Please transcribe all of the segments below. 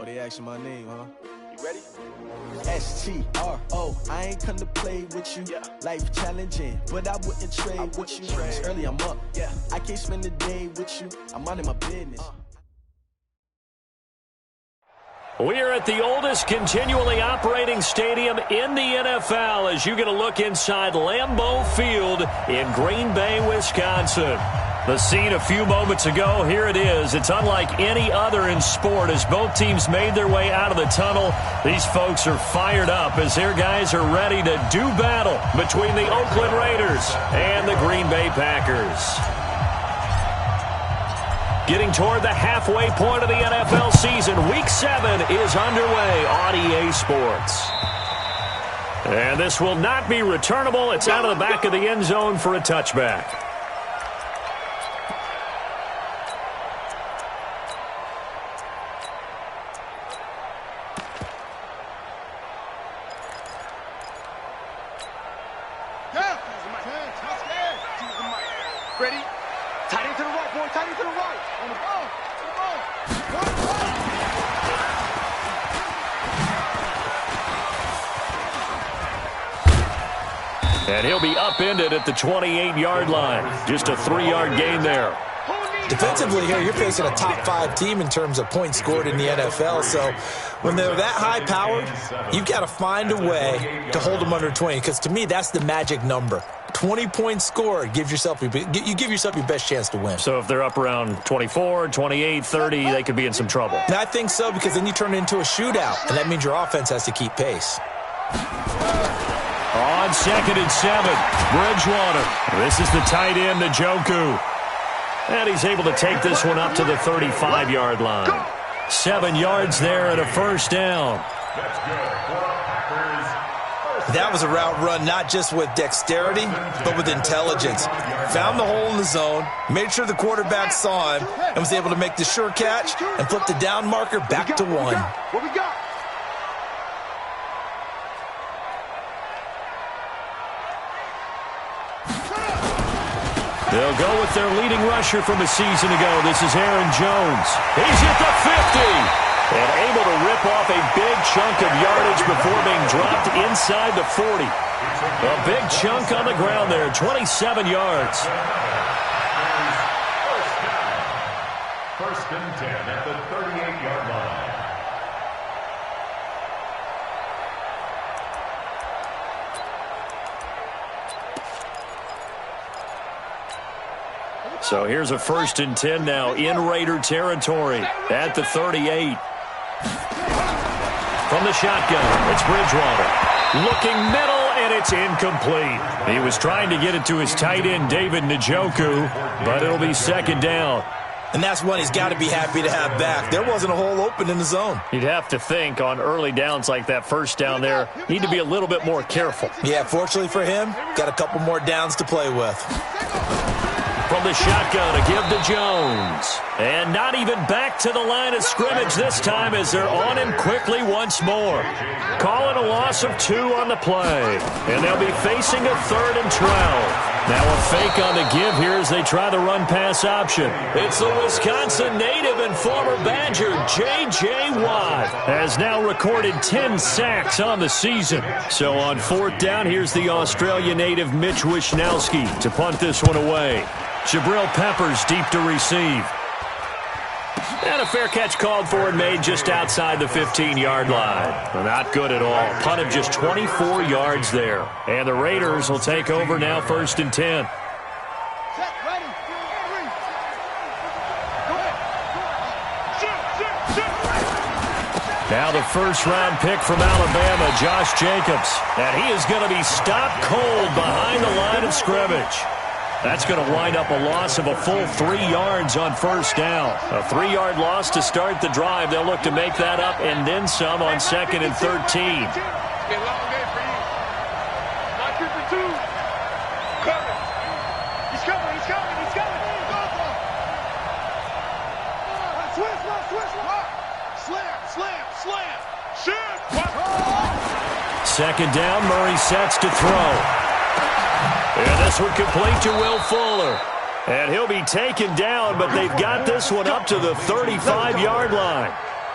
Oh, they asking my name, huh? You ready? STRO, I ain't come to play with you. Yeah. Life challenging, but I wouldn't trade with you. It's early, I'm up. Yeah. I can't spend the day with you. I'm minding my business. We are at the oldest continually operating stadium in the NFL as you get a look inside Lambeau Field in Green Bay, Wisconsin. The scene a few moments ago, here it is. It's unlike any other in sport as both teams made their way out of the tunnel. These folks are fired up as their guys are ready to do battle between the Oakland Raiders and the Green Bay Packers. Getting toward the halfway point of the NFL season, Week 7 is underway on EA Sports. And this will not be returnable. It's out of the back of the end zone for a touchback. Ready? Tight end to the right, boy. Tight end to the right. On the ball. And he'll be upended at the 28-yard line. Just a 3-yard gain there. Defensively here, you're facing a top-5 team in terms of points scored in the NFL. So when they're that high-powered, you've got to find a way to hold them under 20. Because to me, that's the magic number. 20 points scored, you give yourself your best chance to win. So if they're up around 24, 28, 30, they could be in some trouble. And I think so, because then you turn it into a shootout, and that means your offense has to keep pace. On 2nd and 7, Bridgewater. This is the tight end, Njoku. And he's able to take this one up to the 35-yard line. 7 yards there and a first down. That was a route run not just with dexterity, but with intelligence. Found the hole in the zone, made sure the quarterback saw him, and was able to make the sure catch and flip the down marker back to 1. What we got? They'll go with their leading rusher from a season ago. This is Aaron Jones. He's at the 50 and able to rip off a big chunk of yardage before being dropped inside the 40. A big chunk on the ground there, 27 yards. First and 10 at the 38-yard line. So here's a 1st and 10 now in Raider territory at the 38. From the shotgun, it's Bridgewater. Looking middle, and it's incomplete. He was trying to get it to his tight end, David Njoku, but it'll be 2nd down. And that's one he's got to be happy to have back. There wasn't a hole open in the zone. You'd have to think on early downs like that first down there, need to be a little bit more careful. Yeah, fortunately for him, got a couple more downs to play with. From the shotgun, a give to Jones. And not even back to the line of scrimmage this time as they're on him quickly once more. Calling a loss of 2 on the play. And they'll be facing a 3rd and 12. Now a fake on the give here as they try the run-pass option. It's the Wisconsin native and former Badger, J.J. Watt, has now recorded 10 sacks on the season. So on 4th down, here's the Australia native Mitch Wishnowski to punt this one away. Jabril Peppers deep to receive. And a fair catch called for and made just outside the 15-yard line. Not good at all. Punt of just 24 yards there. And the Raiders will take over now 1st and 10. Now the first-round pick from Alabama, Josh Jacobs. And he is going to be stopped cold behind the line of scrimmage. That's going to wind up a loss of a full 3 yards on 1st down. A 3-yard loss to start the drive. They'll look to make that up and then some on 2nd and 13. Second down, Murray sets to throw. And this one complete to Will Fuller. And he'll be taken down, but they've got this one up to the 35-yard line.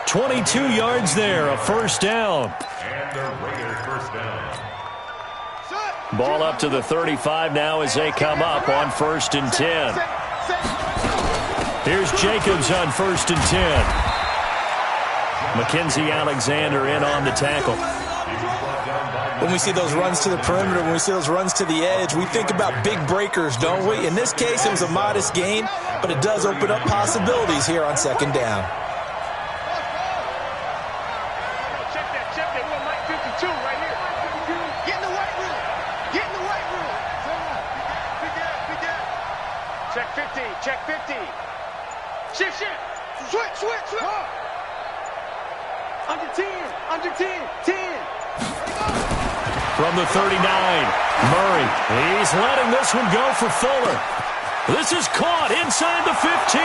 22 yards there, a first down. And the Raiders first down. Ball up to the 35 now as they come up on 1st and 10. Here's Jacobs on 1st and 10. Mackenzie Alexander in on the tackle. When we see those runs to the perimeter, when we see those runs to the edge, we think about big breakers, don't we? In this case, it was a modest gain, but it does open up possibilities here on 2nd down. Check that. We're Mike 52 right here. Get in the white room. Get in the white room. Big gap. Check 50. Check 50. Shift. Switch. Under 10. 10. From the 39, Murray. He's letting this one go for Fuller. This is caught inside the 15.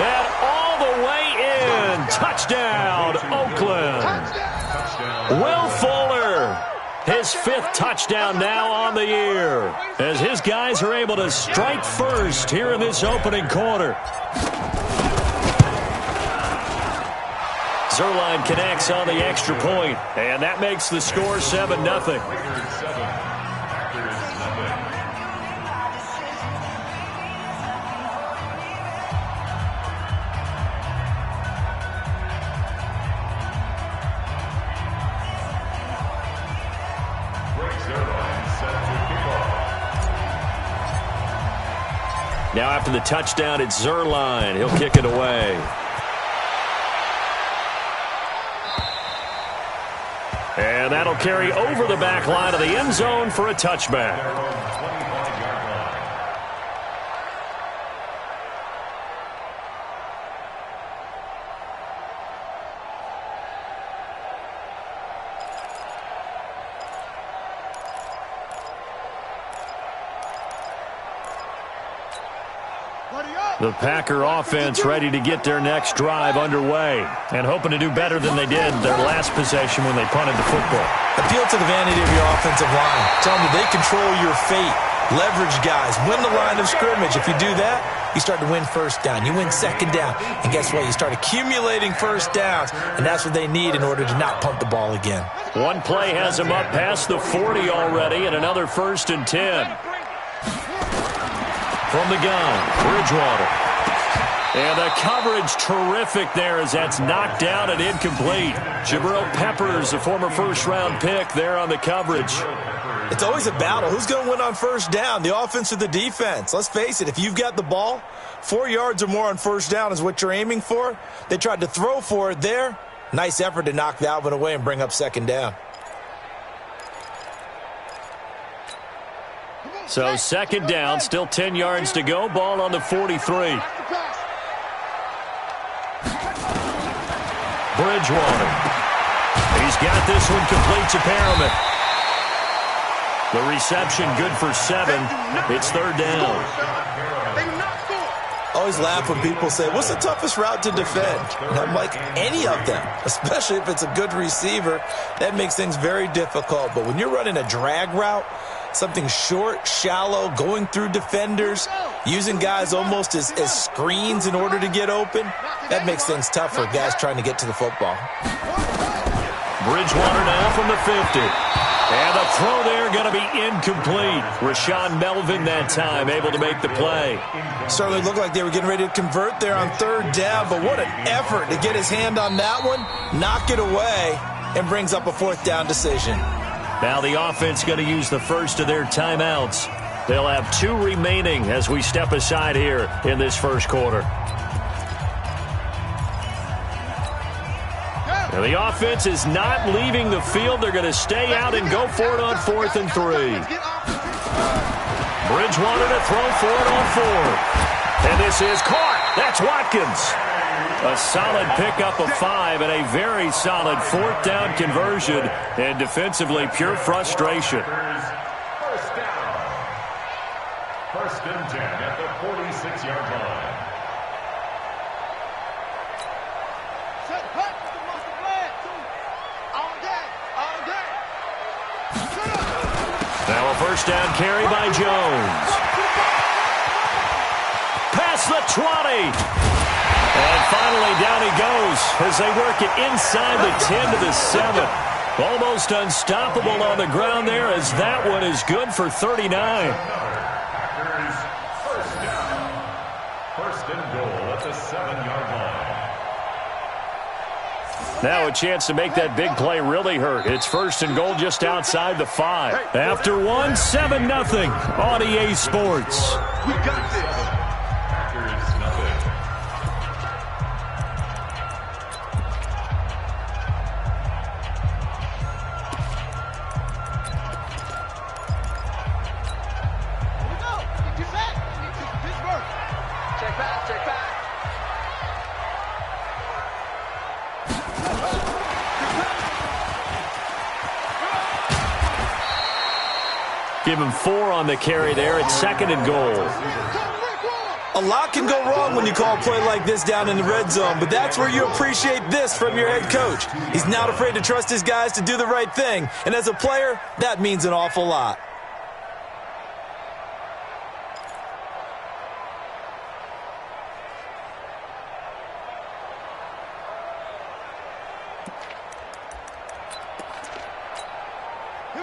And all the way in. Touchdown, Oakland. Will Fuller, his 5th touchdown now on the year, as his guys are able to strike first here in this opening quarter. Zerline connects on the extra point, and that makes the score 7-0. Now after the touchdown, it's Zerline. He'll kick it away. And that'll carry over the back line of the end zone for a touchback. The Packer offense ready to get their next drive underway and hoping to do better than they did their last possession when they punted the football. Appeal to the vanity of your offensive line. Tell them that they control your fate. Leverage guys. Win the line of scrimmage. If you do that, you start to win 1st down. You win 2nd down. And guess what? You start accumulating 1st downs. And that's what they need in order to not punt the ball again. One play has them up past the 40 already, and another 1st and 10. From the gun, Bridgewater. And the coverage terrific there as that's knocked down and incomplete. Jabril Peppers, a former 1st-round pick there on the coverage. It's always a battle. Who's going to win on 1st down, the offense or the defense? Let's face it, if you've got the ball, 4 yards or more on 1st down is what you're aiming for. They tried to throw for it there. Nice effort to knock that one away and bring up 2nd down. So 2nd down, still 10 yards to go. Ball on the 43. Bridgewater. He's got this one complete to Perriman. The reception good for 7. It's 3rd down. I always laugh when people say, what's the toughest route to defend? And I'm like, any of them, especially if it's a good receiver. That makes things very difficult. But when you're running a drag route, something short, shallow, going through defenders, using guys almost as screens in order to get open, that makes things tough for guys trying to get to the football. Bridgewater now from the 50. And the throw there going to be incomplete. Rashawn Melvin that time able to make the play. Certainly looked like they were getting ready to convert there on 3rd down, but what an effort to get his hand on that one, knock it away, and brings up a 4th down decision. Now the offense going to use the first of their timeouts. They'll have 2 remaining as we step aside here in this 1st quarter. Now the offense is not leaving the field. They're going to stay out and go for it on 4th and 3. Bridgewater to throw for it on 4th. And this is caught. That's Watkins. A solid pickup of 5 and a very solid 4th down conversion. And defensively, pure frustration. 1st down. 1st and 10 at the 46-yard line. Now a 1st down carry by Jones. Past the 20. And finally, down he goes as they work it inside the 10 to the 7. Almost unstoppable on the ground there as that one is good for 39. Packers first down. First and goal at the 7-yard line. Now a chance to make that big play really hurt. It's first and goal just outside the 5. After 1, 7-0 on EA Sports. We got this. Packers nothing. Check back, check back. Give him 4 on the carry there. It's second and goal. A lot can go wrong when you call a play like this down in the red zone, but that's where you appreciate this from your head coach. He's not afraid to trust his guys to do the right thing, and as a player, that means an awful lot.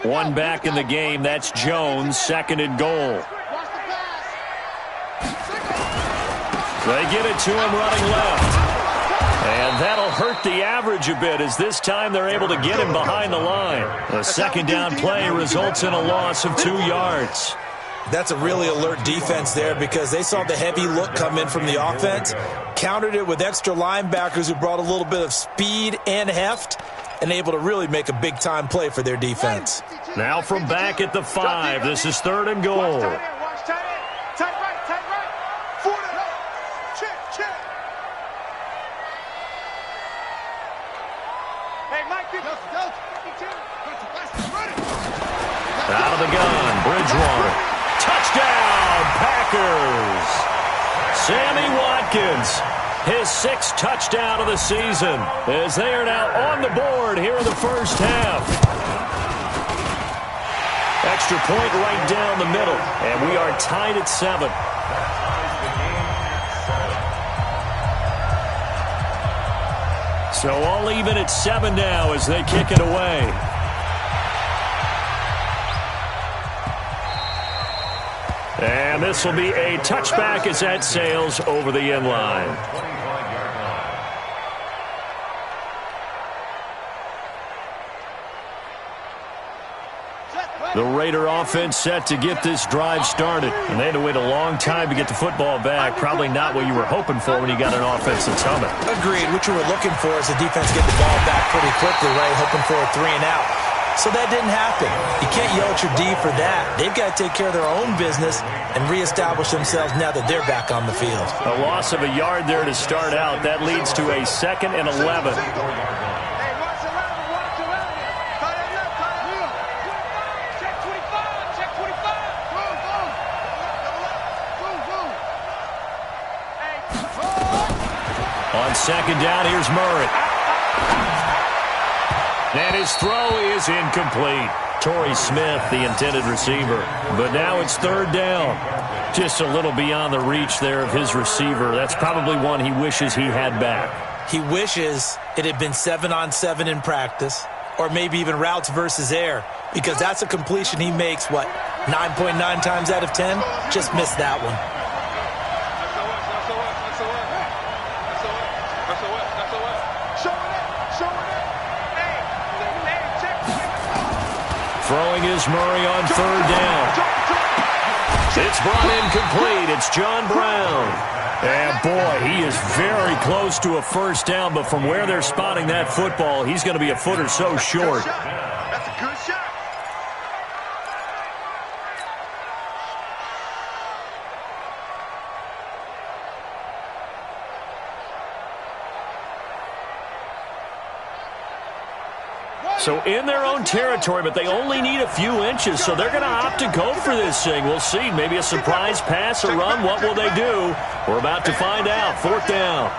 One back in the game. That's Jones, second and goal. They get it to him running left. And that'll hurt the average a bit as this time they're able to get him behind the line. A second down play results in a loss of 2 yards. That's a really alert defense there because they saw the heavy look come in from the offense, countered it with extra linebackers who brought a little bit of speed and heft, and able to really make a big-time play for their defense. Now from back at the 5, this is third and goal. Watch tight end. Tight right, tight right. 40. Check. Hey, Mike, go. Out of the gun, Bridgewater. Touchdown, Packers! Sammy Watkins, his 6th touchdown of the season, as they are now on the board here in the first half. Extra point right down the middle, and we are tied at 7. So all even at 7 now as they kick it away. And this will be a touchback as that sails over the end line. The Raider offense set to get this drive started. And they had to wait a long time to get the football back. Probably not what you were hoping for when you got an offense that's humming. Agreed. What you were looking for is the defense get the ball back pretty quickly, right? Hoping for a 3 and out. So that didn't happen. You can't yell at your D for that. They've got to take care of their own business and reestablish themselves now that they're back on the field. A loss of a yard there to start out. That leads to a 2nd and 11. On second down, here's Murray. And his throw is incomplete. Torrey Smith, the intended receiver. But now it's third down. Just a little beyond the reach there of his receiver. That's probably one he wishes he had back. He wishes it had been 7-on-7 in practice, or maybe even routes versus air, because that's a completion he makes, 9.9 times out of 10? Just missed that one. Throwing is Murray on third down. It's brought in complete. It's John Brown. And, boy, he is very close to a first down, but from where they're spotting that football, he's going to be a foot or so short. That's a good shot. So in their own territory, but they only need a few inches, so they're going to opt to go for this thing. We'll see. Maybe a surprise pass or run. What will they do? We're about to find out. Fourth down.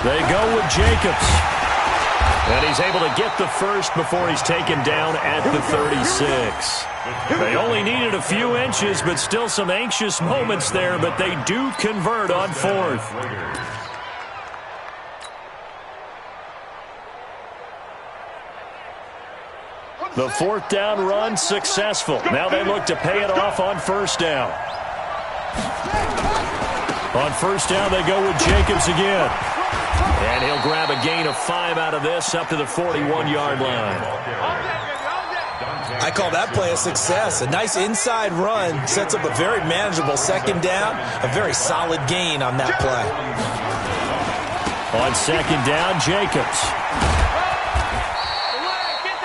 They go with Jacobs. And he's able to get the first before he's taken down at the 36. They only needed a few inches, but still some anxious moments there, but they do convert on fourth. The fourth down run successful. Now they look to pay it off on first down. On first down, they go with Jacobs again. And he'll grab a gain of 5 out of this up to the 41-yard line. I call that play a success. A nice inside run sets up a very manageable second down. A very solid gain on that play. On second down, Jacobs.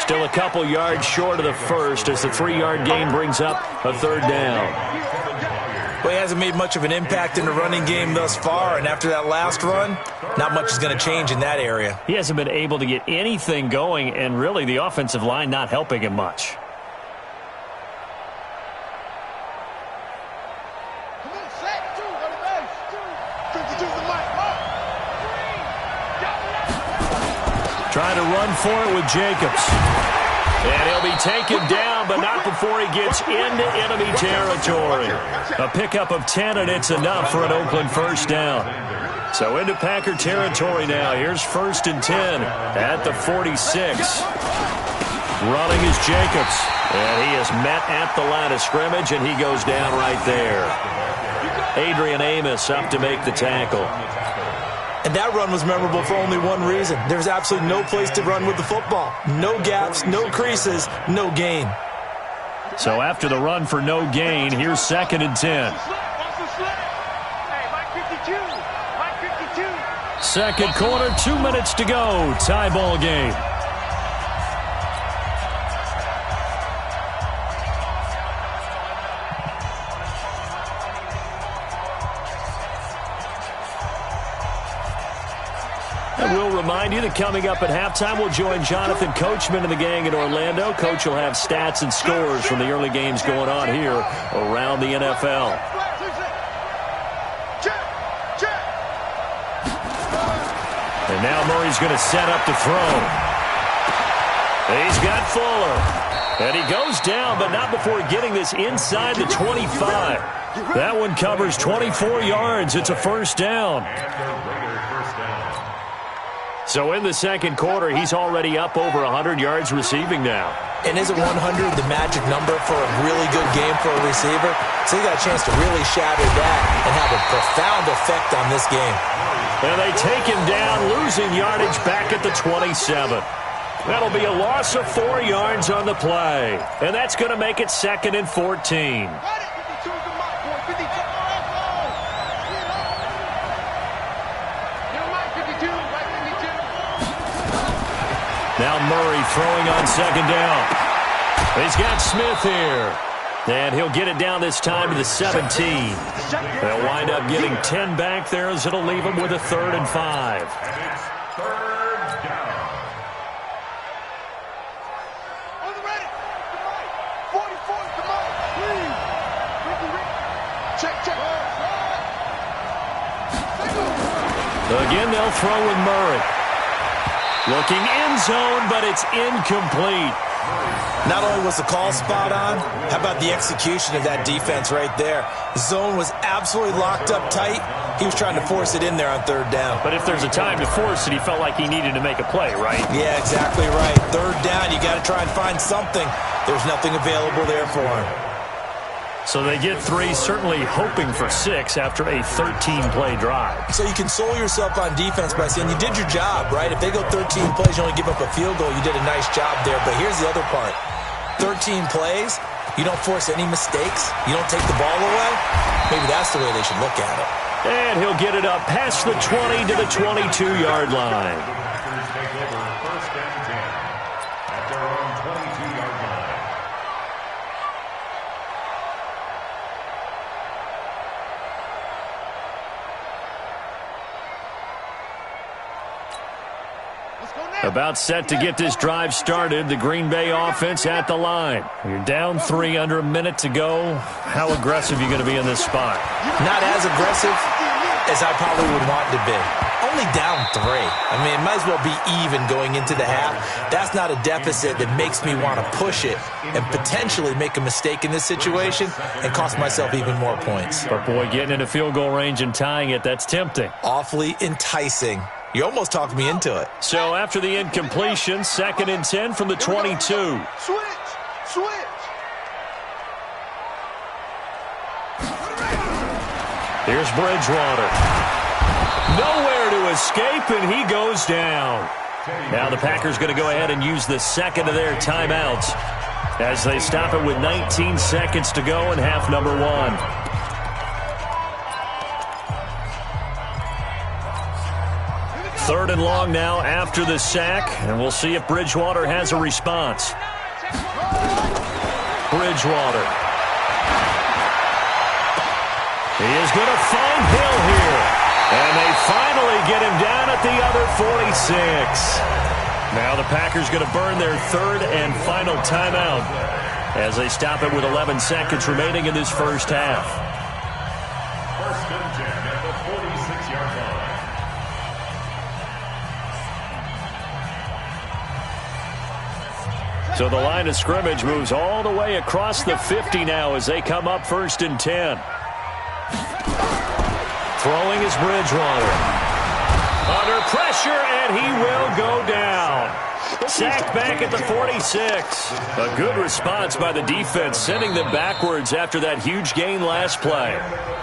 Still a couple yards short of the first as the 3-yard gain brings up a third down. Well, he hasn't made much of an impact in the running game thus far, and after that last run, not much is going to change in that area. He hasn't been able to get anything going, and really the offensive line not helping him much. Trying to run for it with Jacobs. And he'll be taken down, but not before he gets into enemy territory. A pickup of 10, and it's enough for an Oakland first down. So into Packer territory now. Here's 1st and 10 at the 46. Running is Jacobs. And he is met at the line of scrimmage, and he goes down right there. Adrian Amos up to make the tackle. And that run was memorable for only one reason. There's absolutely no place to run with the football. No gaps, no creases, no gain. So after the run for no gain, here's 2nd and 10. Second quarter, 2 minutes to go. Tie ball game. And we'll remind you that coming up at halftime, we'll join Jonathan Coachman and the gang in Orlando. Coach will have stats and scores from the early games going on here around the NFL. And now Murray's going to set up to throw. He's got Fuller. And he goes down, but not before getting this inside the 25. That one covers 24 yards. It's a first down. So in the second quarter, he's already up over 100 yards receiving now. And isn't 100 the magic number for a really good game for a receiver? So he got a chance to really shatter that and have a profound effect on this game. And they take him down, losing yardage back at the 27. That'll be a loss of 4 yards on the play. And that's going to make it 2nd and 14. Now Murray throwing on second down. He's got Smith here. And he'll get it down this time to the 17. They'll wind up getting 10 back there as it'll leave them with a 3rd and 5. And it's 3rd down. On the ready. 44, come on. Check. Again, they'll throw with Murray. Looking end zone, but it's incomplete. Not only was the call spot on, how about the execution of that defense right there? The zone was absolutely locked up tight. He was trying to force it in there on 3rd down. But if there's a time to force it, he felt like he needed to make a play, right? Yeah, exactly right. 3rd down, you got to try and find something. There's nothing available there for him. So they get 3, certainly hoping for 6 after a 13-play drive. So you console yourself on defense by saying you did your job, right? If they go 13 plays, you only give up a field goal, you did a nice job there. But here's the other part. 13 plays, you don't force any mistakes, you don't take the ball away. Maybe that's the way they should look at it. And he'll get it up past the 20 to the 22-yard line. Packers take over 1st and 10 at their own 22-yard line. About set to get this drive started. The Green Bay offense at the line. You're down 3, under a minute to go. How aggressive are you going to be in this spot? Not as aggressive as I probably would want to be. only down 3. I mean, it might as well be even going into the half. That's not a deficit that makes me want to push it and potentially make a mistake in this situation and cost myself even more points. But, boy, getting into field goal range and tying it, that's tempting. Awfully enticing. You almost talked me into it. So after the incompletion, 2nd and 10 from the 22. Switch. Here's Bridgewater. Nowhere to escape, and he goes down. Now the Packers going to go ahead and use the second of their timeouts as they stop it with 19 seconds to go in half number 1. Third and long now after the sack, and we'll see if Bridgewater has a response. Bridgewater. He is going to find Hill here. And they finally get him down at the other 46. Now the Packers going to burn their third and final timeout as they stop it with 11 seconds remaining in this first half. First and 10 at the 46-yard line. So the line of scrimmage moves all the way across the 50 now as they come up 1st and 10. Throwing is Bridgewater. Under pressure, and he will go down. Sacked back at the 46. A good response by the defense, sending them backwards after that huge gain last play.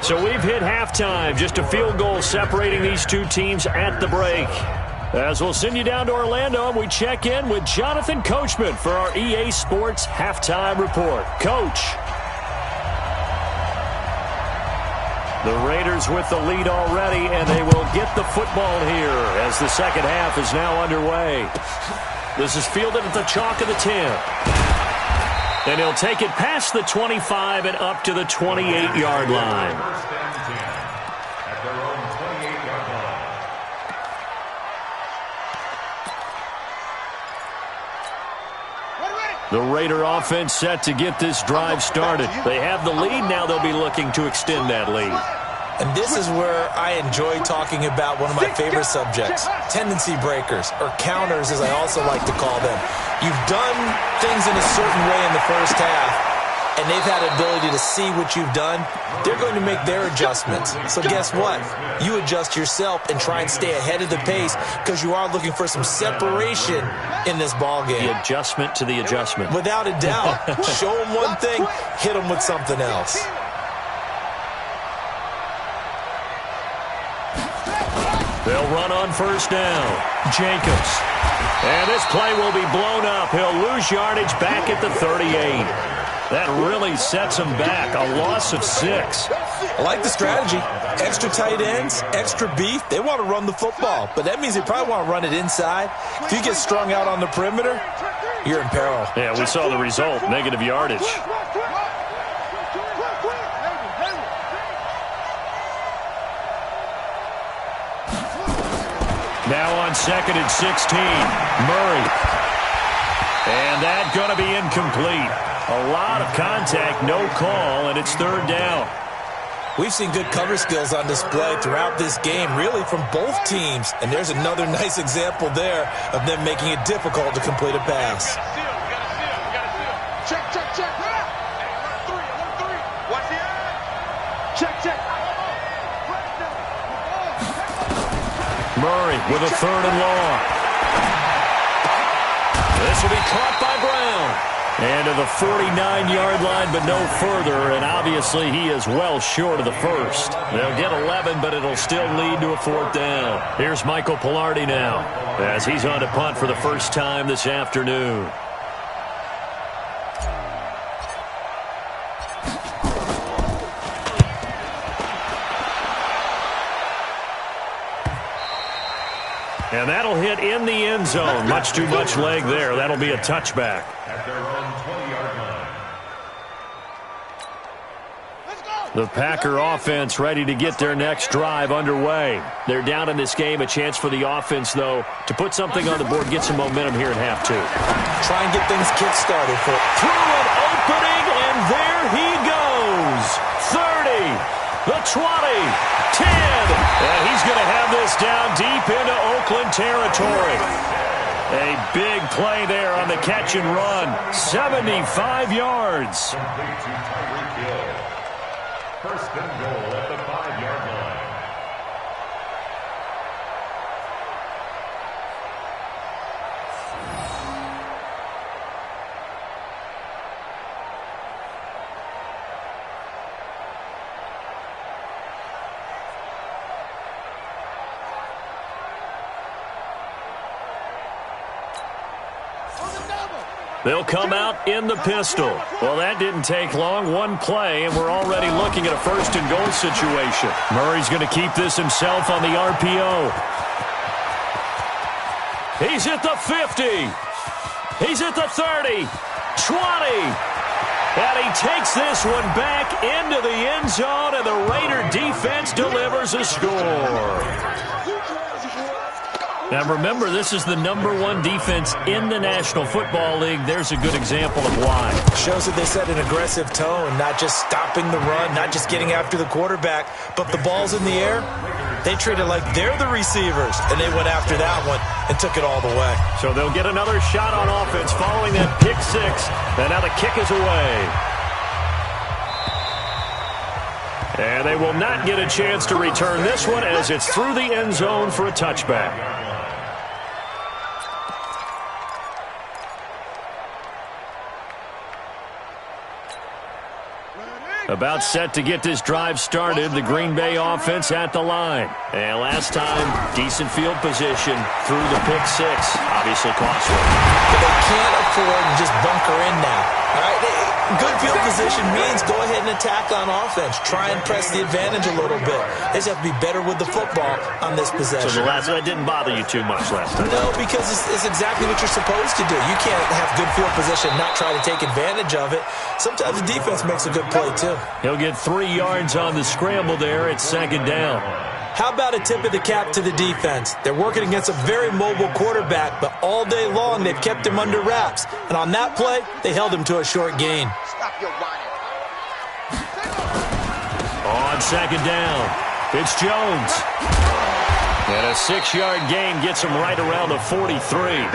So we've hit halftime, just a field goal separating these two teams at the break. As we'll send you down to Orlando, and we check in with Jonathan Coachman for our EA Sports Halftime Report. Coach. The Raiders with the lead already, and they will get the football here as the second half is now underway. This is fielded at the chalk of the 10. And he'll take it past the 25 and up to the 28-yard line. First and 10 at their own 28-yard line. The Raider offense set to get this drive started. They have the lead. Now they'll be looking to extend that lead. And this is where I enjoy talking about one of my favorite subjects, tendency breakers, or counters as I also like to call them. You've done things in a certain way in the first half, and they've had the ability to see what you've done. They're going to make their adjustments. So guess what? You adjust yourself and try and stay ahead of the pace because you are looking for some separation in this ball game. The adjustment to the adjustment. Without a doubt. Show them one thing, hit them with something else. They'll run on first down. Jacobs. And this play will be blown up. He'll lose yardage back at the 38. That really sets him back. A loss of 6. I like the strategy. Extra tight ends, extra beef. They want to run the football, but that means they probably want to run it inside. If you get strung out on the perimeter, you're in peril. Yeah, we saw the result. Negative yardage. Now on 2nd and 16, Murray. And that's going to be incomplete. A lot of contact, no call, and it's third down. We've seen good cover skills on display throughout this game, really from both teams. And there's another nice example there of them making it difficult to complete a pass. Check. Watch the eye. Check. Murray with a third and long. This will be caught by Brown. And to the 49-yard line, but no further. And obviously he is well short of the first. They'll get 11, but it'll still lead to a fourth down. Here's Michael Pilardi now as he's on to punt for the first time this afternoon. And that'll hit in the end zone. Much too much leg there. That'll be a touchback. At their own 20-yard line. The Packer offense ready to get their next drive underway. They're down in this game. A chance for the offense, though, to put something on the board, get some momentum here in half two. Try and get things kick-started. Through an opening, and there he goes. 30, The 20, 10, and he's going to have this down deep into Oakland territory. A big play there on the catch and run. 75 yards. First and goal at the 5-yard line. They'll come out in the pistol. Well, that didn't take long. One play, and we're already looking at a first and goal situation. Murray's going to keep this himself on the RPO. He's at the 50. He's at the 30. 20. And he takes this one back into the end zone, and the Raider defense delivers a score. Now, remember, this is the #1 defense in the National Football League. There's a good example of why. Shows that they set an aggressive tone, not just stopping the run, not just getting after the quarterback, but the ball's in the air. They treat it like they're the receivers, and they went after that one and took it all the way. So they'll get another shot on offense following that pick six, and now the kick is away. And they will not get a chance to return this one as it's through the end zone for a touchback. About set to get this drive started, the Green Bay offense at the line. And last time, decent field position through the pick six. Obviously costly. But they can't afford to just bunker in now. All right? Good field position means go ahead and attack on offense. Try and press the advantage a little bit. They just have to be better with the football on this possession. So that didn't bother you too much last time? No, because it's exactly what you're supposed to do. You can't have good field position and not try to take advantage of it. Sometimes the defense makes a good play, too. He'll get 3 yards on the scramble there. It's second down. How about a tip of the cap to the defense? They're working against a very mobile quarterback, but all day long they've kept him under wraps. And on that play, they held him to a short gain. Stop your whining. On second down, it's Jones. And a 6-yard gain gets him right around the 43.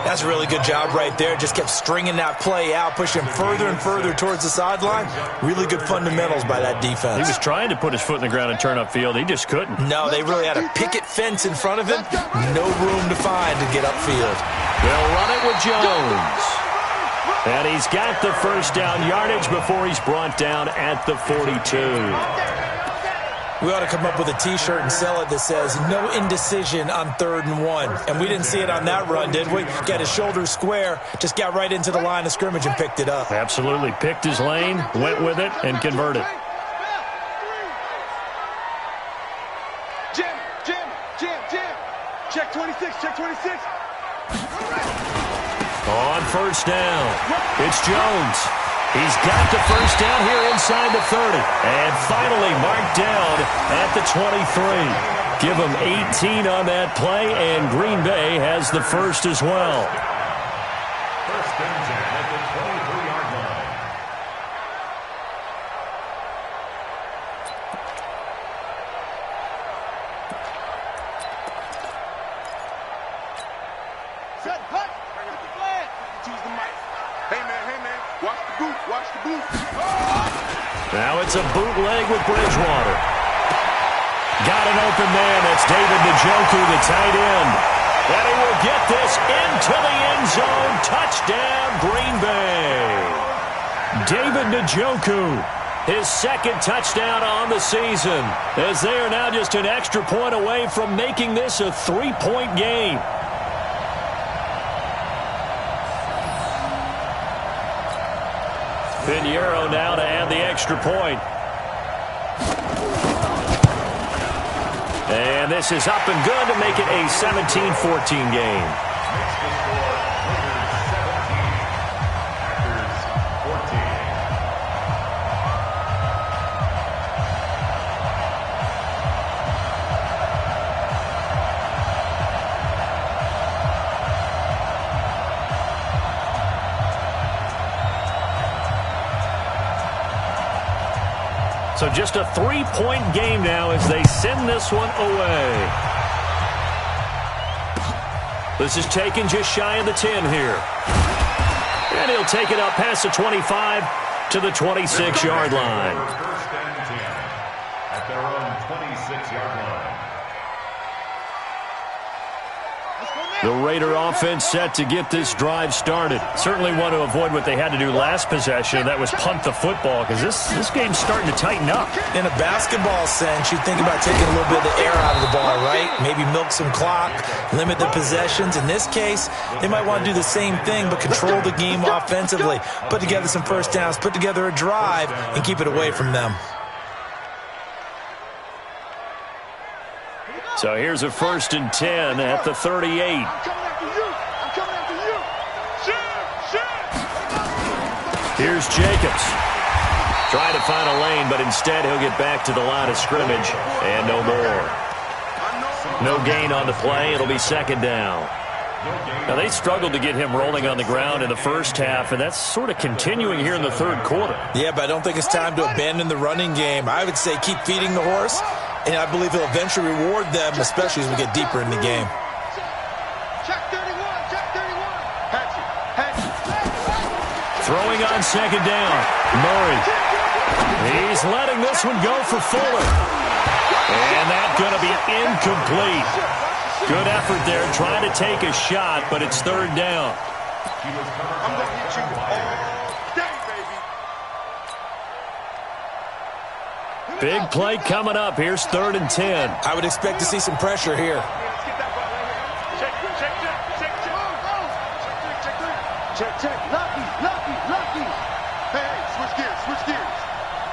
That's a really good job right there. Just kept stringing that play out, pushing him further and further towards the sideline. Really good fundamentals by that defense. He was trying to put his foot in the ground and turn upfield. He just couldn't. No, they really had a picket fence in front of him. No room to find to get upfield. They'll run it with Jones. And he's got the first down yardage before he's brought down at the 42. We ought to come up with a T-shirt and sell it that says, no indecision on 3rd and 1. And we didn't see it on that run, did we? Got his shoulders square, just got right into the line of scrimmage and picked it up. Absolutely. Picked his lane, went with it, and converted. Jim. Check 26, check 26. On first down, it's Jones. He's got the first down here inside the 30. And finally marked down at the 23. Give him 18 on that play, and Green Bay has the first as well. First and 10 at the 23-yard line. Set, hut. Bring up the flag. Choose the mic. Hey, man. Watch the boot. Now it's a bootleg with Bridgewater. Got an open man. That's David Njoku, the tight end. And he will get this into the end zone. Touchdown, Green Bay. David Njoku, his second touchdown on the season, as they are now just an extra point away from making this a 3-point game. Pinheiro now to add the extra point. And this is up and good to make it a 17-14 game. So just a 3-point game now as they send this one away. This is taken just shy of the 10 here. And he'll take it up past the 25 to the 26-yard line. First and 10 at their own 26-yard line. The Raider offense set to get this drive started. Certainly want to avoid what they had to do last possession. That was punt the football, because this game's starting to tighten up. In a basketball sense, you think about taking a little bit of the air out of the ball, right? Maybe milk some clock, limit the possessions. In this case, they might want to do the same thing, but control the game offensively. Put together some first downs, put together a drive, and keep it away from them. So here's a 1st and 10 at the 38. I'm coming after you. I'm coming after you. Here's Jacobs. Trying to find a lane, but instead he'll get back to the line of scrimmage, and no more. No gain on the play. It'll be 2nd down. Now, they struggled to get him rolling on the ground in the first half, and that's sort of continuing here in the 3rd quarter. Yeah, but I don't think it's time to abandon the running game. I would say keep feeding the horse, and I believe he'll eventually reward them, especially as we get deeper in the game. Check 31. Check 31. Throwing on 2nd down. Murray. He's letting this one go for Fuller. And that's going to be incomplete. Good effort there, trying to take a shot, but it's 3rd down. I'm going to hit you all day, baby. Big play coming up. Here's 3rd and 10. I would expect to see some pressure here. Let's get that ball right here. Check. Lucky. Hey, switch gears.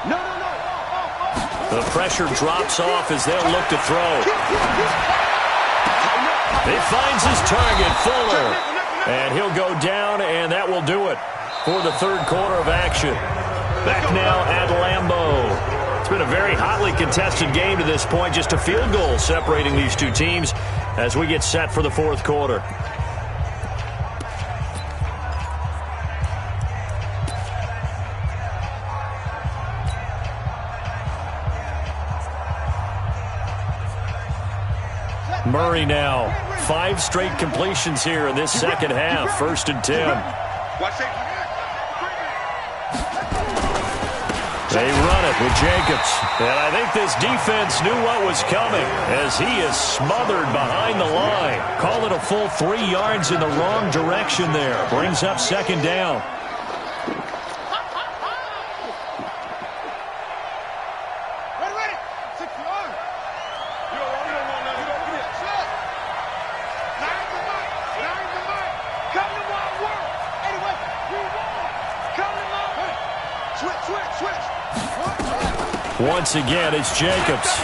No. The pressure drops off as they'll look to throw. He finds his target, Fuller. And he'll go down, and that will do it for the 3rd quarter of action. Back now at Lambeau. It's been a very hotly contested game to this point. Just a field goal separating these two teams as we get set for the 4th quarter. Murray now. 5 straight completions here in this 2nd half. 1st and 10. They run it with Jacobs. And I think this defense knew what was coming as he is smothered behind the line. Call it a full 3 yards in the wrong direction there. Brings up 2nd down. Once again, it's Jacobs.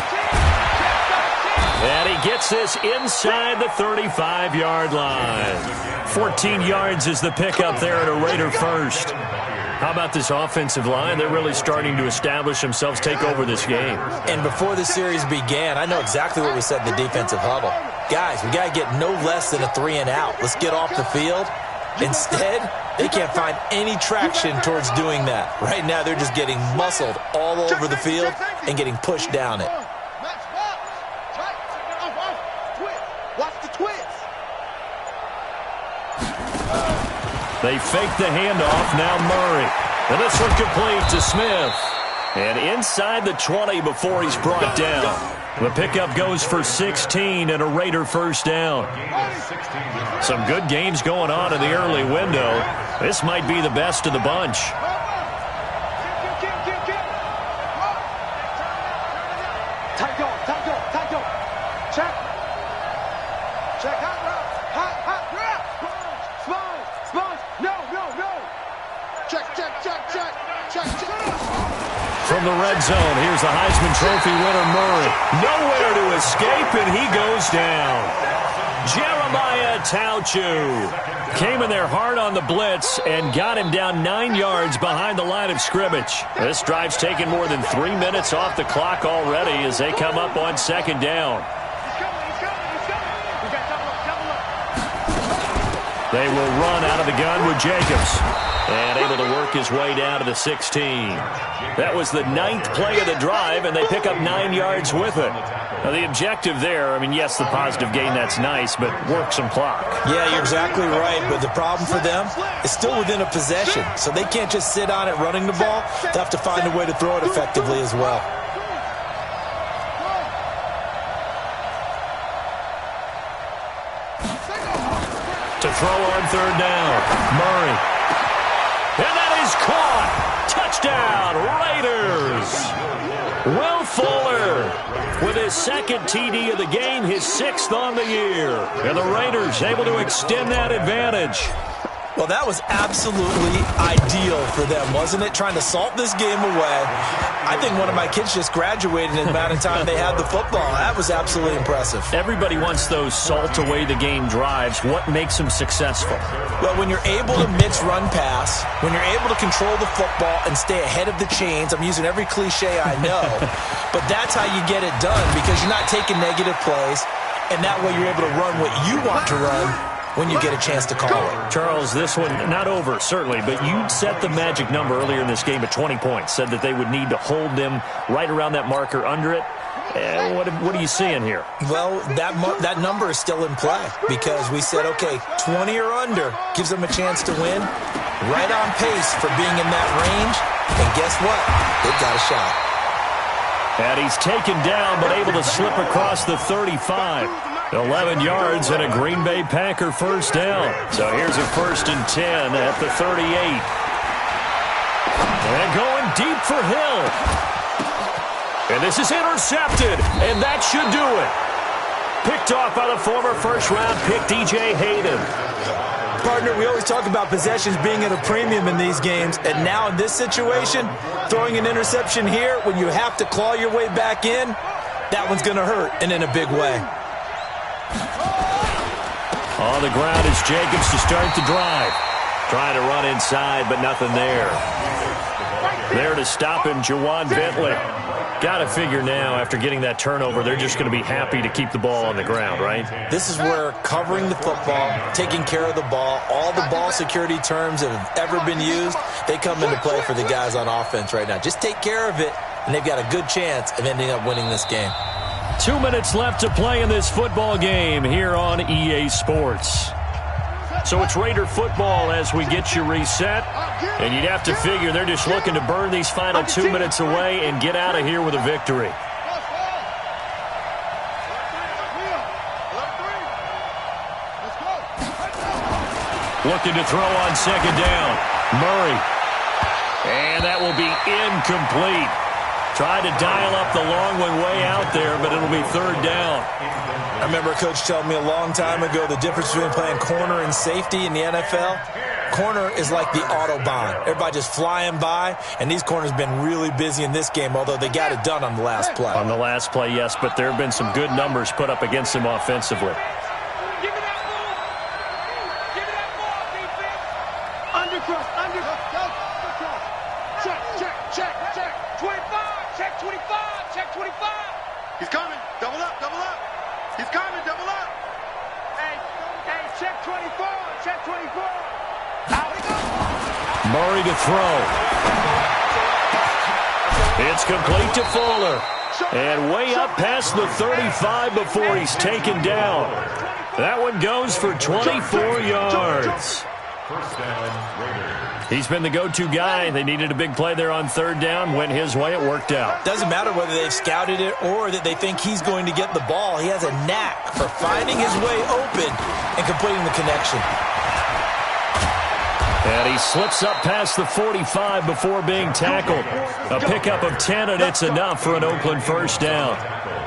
And he gets this inside the 35-yard line. 14 yards is the pickup there at a Raider first. How about this offensive line? They're really starting to establish themselves, take over this game. And before the series began, I know exactly what we said in the defensive huddle. Guys, we got to get no less than a 3-and-out. Let's get off the field. Instead, they can't find any traction towards doing that. Right now, they're just getting muscled all over the field and getting pushed down it. Watch the twist. They fake the handoff. Now Murray. And this one complete to Smith. And inside the 20 before he's brought down. The pickup goes for 16 and a Raider 1st down. Some good games going on in the early window. This might be the best of the bunch. Tight go. Check. Hot route. Sponge. No. Check. From the red zone, here's the Heisman Trophy winner, Murray. Nowhere to escape, and he goes down. Jeremiah Tauchu came in there hard on the blitz and got him down 9 yards behind the line of scrimmage. This drive's taken more than 3 minutes off the clock already as they come up on 2nd down. They will run out of the gun with Jacobs. And able to work his way down to the 16. That was the 9th play of the drive, and they pick up 9 yards with it. Now, the objective there, I mean, yes, the positive gain, that's nice, but work some clock. Yeah, you're exactly right, but the problem for them is still within a possession, so they can't just sit on it running the ball. They have to find a way to throw it effectively as well. To throw on 3rd down, Murray. And that is caught. Touchdown, Raiders. Will Fuller with his 2nd TD of the game, his 6th on the year. And the Raiders able to extend that advantage. Well, that was absolutely ideal for them, wasn't it? Trying to salt this game away. I think one of my kids just graduated in the amount of time they had the football. That was absolutely impressive. Everybody wants those salt away the game drives. What makes them successful? Well, when you're able to mix run pass, when you're able to control the football and stay ahead of the chains, I'm using every cliche I know, but that's how you get it done because you're not taking negative plays, and that way you're able to run what you want to run when you get a chance to call it. Charles, this one, not over, certainly, but you set the magic number earlier in this game at 20 points, said that they would need to hold them right around that marker under it. What are you seeing here? Well, that number is still in play because we said, okay, 20 or under gives them a chance to win. Right on pace for being in that range, and guess what? They've got a shot. And he's taken down, but able to slip across the 35. 11 yards and a Green Bay Packer 1st down. So here's a 1st and 10 at the 38. And going deep for Hill. And this is intercepted, and that should do it. Picked off by the former 1st-round pick, DJ Hayden. Partner, we always talk about possessions being at a premium in these games, and now in this situation, throwing an interception here when you have to claw your way back in, that one's going to hurt, and in a big way. On the ground is Jacobs to start the drive. Trying to run inside, but nothing there. There to stop him, Juwan Bentley. Got to figure now, after getting that turnover, they're just going to be happy to keep the ball on the ground, right? This is where covering the football, taking care of the ball, all the ball security terms that have ever been used, they come into play for the guys on offense right now. Just take care of it, and they've got a good chance of ending up winning this game. 2 minutes left to play in this football game here on EA Sports. So it's Raider football as we get you reset. And you'd have to figure they're just looking to burn these final 2 minutes away and get out of here with a victory. Looking to throw on 2nd down. Murray. And that will be incomplete. Tried to dial up the long one way out there, but it'll be 3rd down. I remember a coach telling me a long time ago the difference between playing corner and safety in the NFL. Corner is like the Autobahn. Everybody just flying by, and these corners have been really busy in this game, although they got it done on the last play. On the last play, yes, but there have been some good numbers put up against them offensively. He's coming. Double up. He's coming. Double up. Hey, check 24. Check 24. Out he goes. Murray to throw. It's complete to Fuller. And way up past the 35 before he's taken down. That one goes for 24 yards. 1st down, Raiders. He's been the go-to guy. They needed a big play there on 3rd down. Went his way. It worked out. Doesn't matter whether they've scouted it or that they think he's going to get the ball. He has a knack for finding his way open and completing the connection. And he slips up past the 45 before being tackled. A pickup of 10, and it's enough for an Oakland 1st down.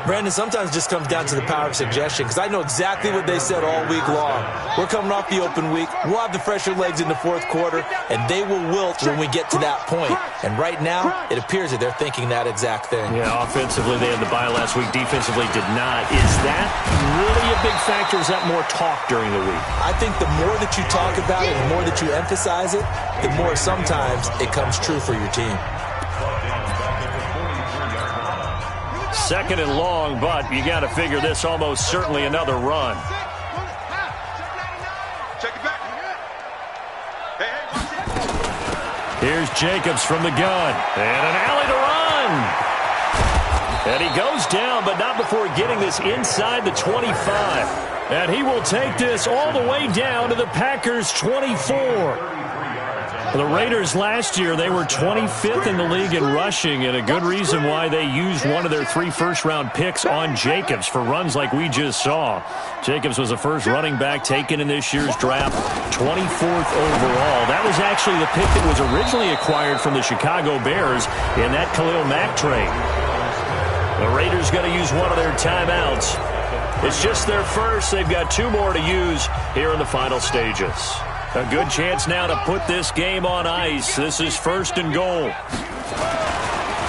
Brandon, sometimes it just comes down to the power of suggestion because I know exactly what they said all week long. We're coming off the open week. We'll have the fresher legs in the 4th quarter, and they will wilt when we get to that point. And right now, it appears that they're thinking that exact thing. Yeah, offensively, they had the bye last week. Defensively, did not. Is that really a big factor? Is that more talk during the week? I think the more that you talk about it, the more that you emphasize it, the more sometimes it comes true for your team. 2nd and long, but you got to figure this almost certainly another run. Check it back. Hey, watch it. Here's Jacobs from the gun. And an alley to run. And he goes down, but not before getting this inside the 25. And he will take this all the way down to the Packers' 24. The Raiders last year, they were 25th in the league in rushing, and a good reason why they used one of their 3 first-round picks on Jacobs for runs like we just saw. Jacobs was the first running back taken in this year's draft, 24th overall. That was actually the pick that was originally acquired from the Chicago Bears in that Khalil Mack trade. The Raiders going to use one of their timeouts. It's just their first. They've got 2 more to use here in the final stages. A good chance now to put this game on ice. This is 1st and goal.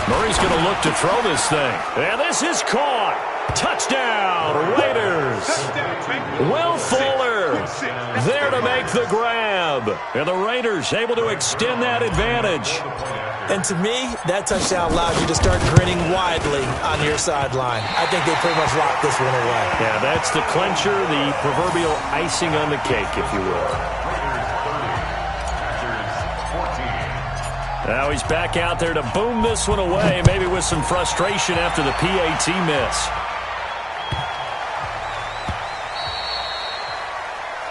Murray's going to look to throw this thing. And this is caught. Touchdown, Raiders. Will Fuller there to make the grab. And the Raiders able to extend that advantage. And to me, that touchdown allows you to start grinning widely on your sideline. I think they pretty much locked this one away. Yeah, that's the clincher, the proverbial icing on the cake, if you will. Now he's back out there to boom this one away, maybe with some frustration after the PAT miss.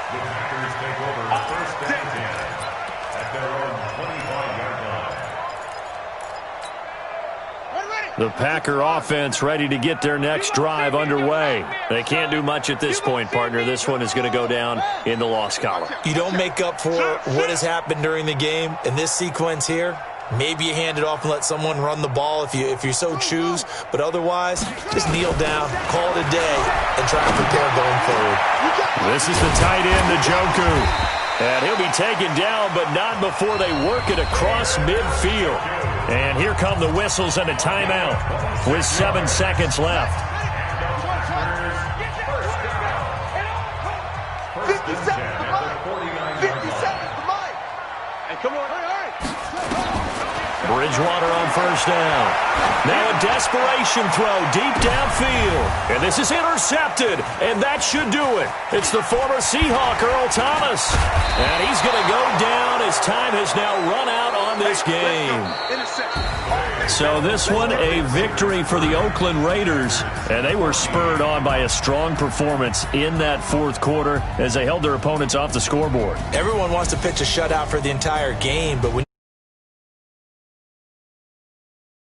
The Packers take over 1st and 10 at their own 25-yard line. The Packer offense ready to get their next drive underway. They can't do much at this point, partner. This one is going to go down in the loss column. You don't make up for what has happened during the game in this sequence here. Maybe you hand it off and let someone run the ball if you so choose. But otherwise, just kneel down, call it a day, and try to prepare going forward. This is the tight end, Njoku. And he'll be taken down, but not before they work it across midfield. And here come the whistles and a timeout with 7 seconds left. 50 seconds to mine. 50 seconds to mine. Hey, come on. Bridgewater on 1st down. Now a desperation throw deep downfield. And this is intercepted, and that should do it. It's the former Seahawk, Earl Thomas. And he's going to go down as time has now run out on this game. So this one, a victory for the Oakland Raiders. And they were spurred on by a strong performance in that 4th quarter as they held their opponents off the scoreboard. Everyone wants to pitch a shutout for the entire game, but when